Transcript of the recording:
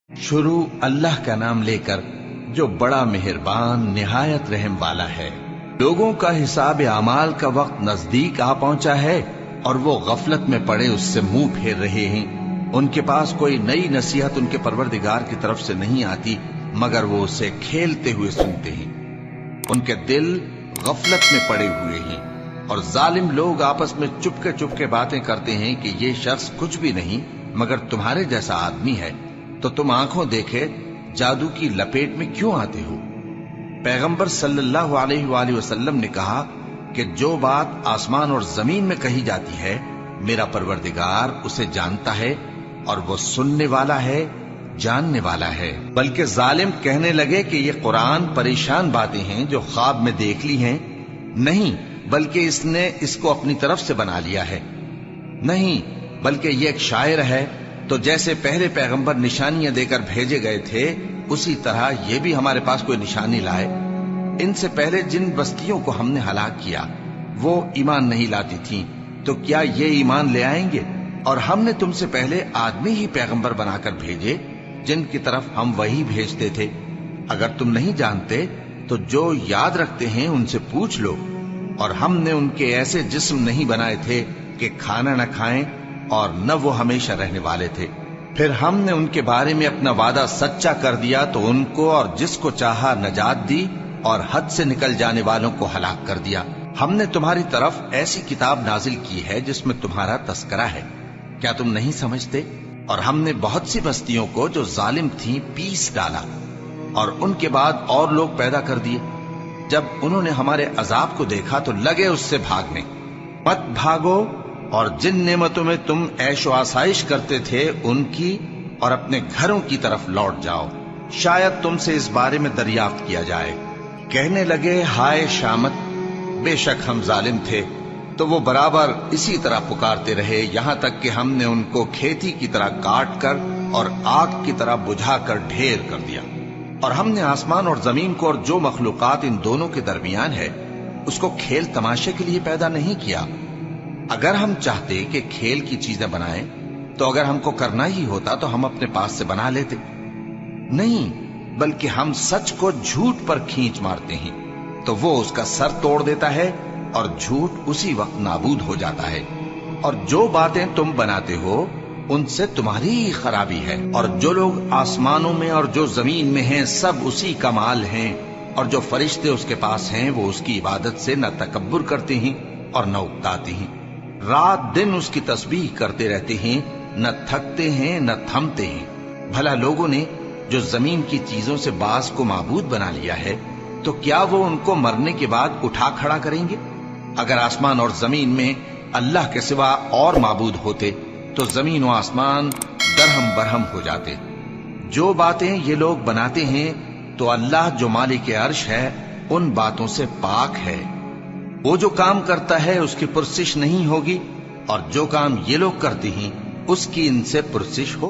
शुरू अल्लाह का नाम लेकर जो बड़ा मेहरबान निहायत रहम वाला है। लोगों का हिसाब अमाल का वक्त नजदीक आ पहुंचा है और वो गफलत में पड़े उससे मुंह फेर रहे हैं। उनके पास कोई नई नसीहत उनके परवरदिगार की तरफ से नहीं आती मगर वो उसे खेलते हुए सुनते हैं। उनके दिल गफलत में पड़े हुए हैं और जालिम लोग आपस में चुपके चुपके बातें करते हैं कि ये शख्स कुछ भी नहीं मगर तुम्हारे जैसा आदमी है, तो तुम आंखों देखे जादू की लपेट में क्यों आते हो। पैगंबर सल्लल्लाहु अलैहि वसल्लम ने कहा कि जो बात आसमान और जमीन में कही जाती है मेरा परवरदिगार उसे जानता है और वो सुनने वाला है, जानने वाला है। बल्कि जालिम कहने लगे कि ये कुरान परेशान बातें हैं जो ख्वाब में देख ली हैं। नहीं, बल्कि इसने इसको अपनी तरफ से बना लिया है। नहीं, बल्कि ये एक शायर है। तो जैसे पहले पैगंबर निशानियां देकर भेजे गए थे उसी तरह ये भी हमारे पास कोई निशानी लाए। इनसे पहले जिन बस्तियों को हमने हलाक किया वो ईमान नहीं लाती थीं, तो क्या ये ईमान ले आएंगे? और हमने तुमसे पहले आदमी ही पैगंबर बनाकर भेजे जिनकी तरफ हम वही भेजते थे। अगर तुम नहीं जानते तो जो याद रखते हैं उनसे पूछ लो। और हमने उनके ऐसे जिस्म नहीं बनाए थे कि खाना न खाएं और न वो हमेशा रहने वाले थे। फिर हमने उनके बारे में अपना वादा सच्चा कर दिया तो उनको और जिसको चाहा नजात दी और हद से निकल जाने वालों को हलाक कर दिया। हमने तुम्हारी तरफ ऐसी किताब नाजिल की है जिसमें तुम्हारा तस्करा है, क्या तुम नहीं समझते? और हमने बहुत सी बस्तियों को जो जालिम थीं पीस डाला और उनके बाद और लोग पैदा कर दिए। जब उन्होंने हमारे अजाब को देखा तो लगे उससे भागने। मत भागो और जिन नेमतों में तुम ऐशो आसाइश करते थे उनकी और अपने घरों की तरफ लौट जाओ, शायद तुमसे इस बारे में दरियाफ्त किया जाए। कहने लगे हाय शामत, बेशक हम जालिम थे। तो वो बराबर इसी तरह पुकारते रहे यहां तक कि हमने उनको खेती की तरह काट कर और आग की तरह बुझा कर ढेर कर दिया। और हमने आसमान और जमीन को और जो मखलूकात इन दोनों के दरमियान है उसको खेल तमाशे के लिए पैदा नहीं किया। अगर हम चाहते कि खेल की चीजें बनाएं तो अगर हमको करना ही होता तो हम अपने पास से बना लेते। नहीं, बल्कि हम सच को झूठ पर खींच मारते हैं तो वो उसका सर तोड़ देता है और झूठ उसी वक्त नाबूद हो जाता है। और जो बातें तुम बनाते हो उनसे तुम्हारी ही खराबी है। और जो लोग आसमानों में और जो जमीन में हैं सब उसी का माल हैं और जो फरिश्ते उसके पास हैं वो उसकी इबादत से न तकब्बुर करते हैं और न उकताते हैं। रात दिन उसकी तस्बीह करते रहते हैं, न थकते हैं न थमते हैं। भला लोगों ने जो जमीन की चीजों से बास को माबूद बना लिया है तो क्या वो उनको मरने के बाद उठा खड़ा करेंगे? अगर आसमान और जमीन में अल्लाह के सिवा और माबूद होते तो जमीन और आसमान दरहम बरहम हो जाते। जो बातें ये लोग बनाते हैं तो अल्लाह जो मालिक अर्श है उन बातों से पाक है। वो जो काम करता है उसकी पुरसिश नहीं होगी और जो काम ये लोग करते हैं उसकी इनसे पुरसिश हो।